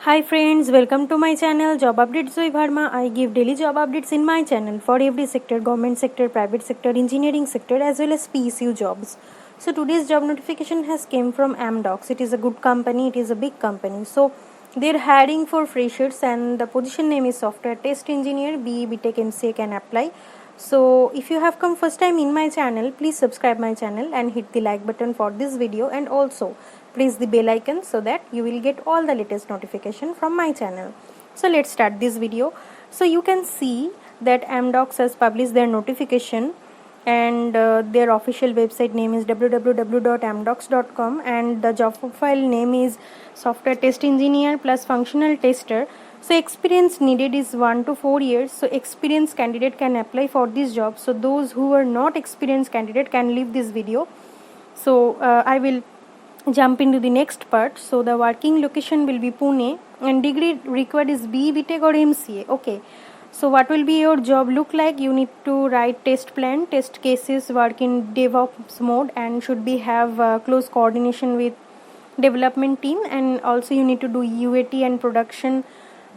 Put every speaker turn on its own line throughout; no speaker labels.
Hi friends, welcome to my channel Job Updates Zoe Verma. I give daily job updates in my channel for every sector, government sector, private sector, engineering sector as well as PSU jobs. So today's job notification has came from Amdocs. It is a good company, it is a big company. So they're hiring for freshers and the position name is software test engineer. BE BTech MCA can apply. So if you have come first time in my channel, please subscribe my channel and hit the like button for this video, and also press the bell icon so that you will get all the latest notification from my channel. So let's start this video. So you can see that Amdocs has published their notification, and their official website name is www.amdocs.com, and the job profile name is software test engineer plus functional tester. So experience needed is 1 to 4 years. So experienced candidate can apply for this job. So those who are not experienced candidate can leave this video. So I will jump into the next part. So the working location will be Pune, and degree required is BE BTech or MCA. Okay, so what will be your job look like? You need to write test plan, test cases, work in DevOps mode, and should be have close coordination with development team, and also you need to do UAT and production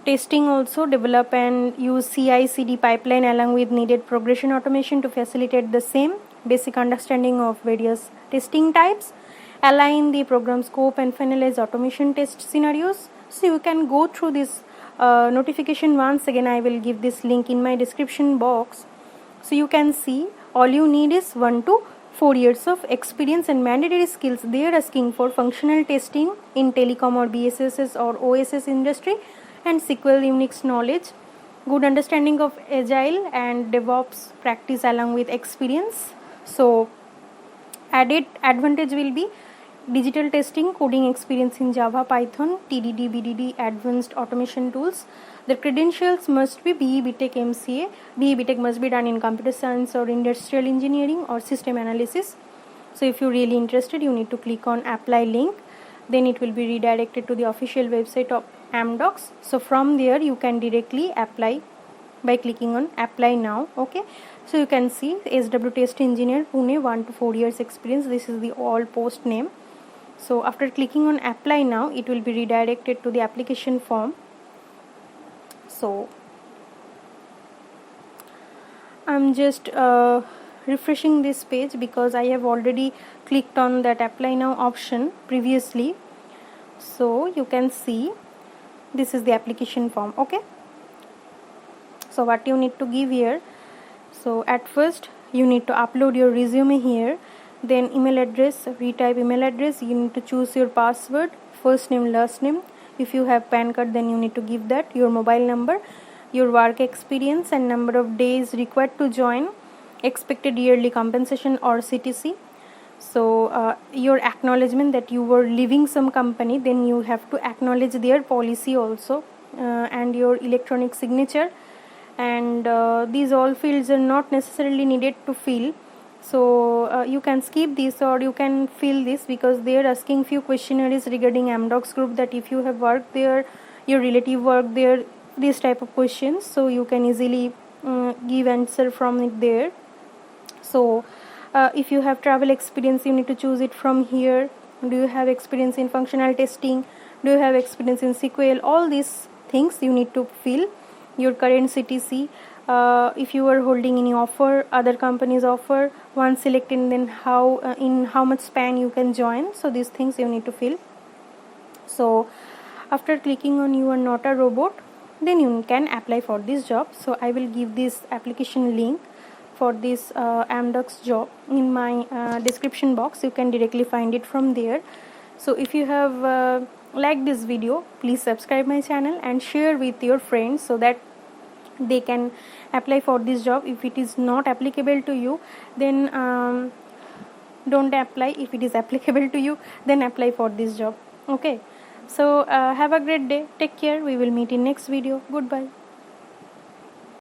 testing, also develop and use CI/CD pipeline along with needed progression automation to facilitate the same, basic understanding of various testing types, align the program scope and finalize automation test scenarios. So you can go through this notification once again. I will give this link in my description box. So you can see all you need is 1 to 4 years of experience, and mandatory skills they are asking for functional testing in telecom or BSS or OSS industry, and SQL Unix knowledge, good understanding of agile and DevOps practice along with experience. So added advantage will be digital testing, coding experience in Java, Python, TDD, BDD, advanced automation tools. The credentials must be BE BTech MCA. BE BTech must be done in computer science or industrial engineering or system analysis. So if you're really interested, you need to click on apply link. Then it will be redirected to the official website of Amdocs. So from there you can directly apply by clicking on apply now. Okay, so you can see SW test engineer Pune, 1 to 4 years experience. This is the all post name. So after clicking on apply now, it will be redirected to the application form. So I'm just refreshing this page because I have already clicked on that apply now option previously. So you can see this is the application form. Okay, so what you need to give here, so at first you need to upload your resume here, then email address, retype email address, you need to choose your password, first name, last name. If you have PAN card, then you need to give that, your mobile number, your work experience and number of days required to join, expected yearly compensation or CTC. So your acknowledgement that you were leaving some company, then you have to acknowledge their policy also, and your electronic signature, and these all fields are not necessarily needed to fill. So you can skip this or you can fill this because they are asking few questionnaires regarding Amdocs group, that if you have worked there, your relative worked there, this type of questions. So you can easily give answer from it there. So if you have travel experience, you need to choose it from here. Do you have experience in functional testing? Do you have experience in SQL? All these things you need to fill. Your current CTC, if you are holding any offer, other companies offer, once selected, then how in how much span you can join. So these things you need to fill. So after clicking on you are not a robot, then you can apply for this job. So I will give this application link for this Amdocs job in my description box. You can directly find it from there. So if you have liked this video, please subscribe my channel and share with your friends so that they can apply for this job. If it is not applicable to you, then don't apply. If it is applicable to you, then apply for this job. Okay, so have a great day, take care, we will meet in next video. Goodbye.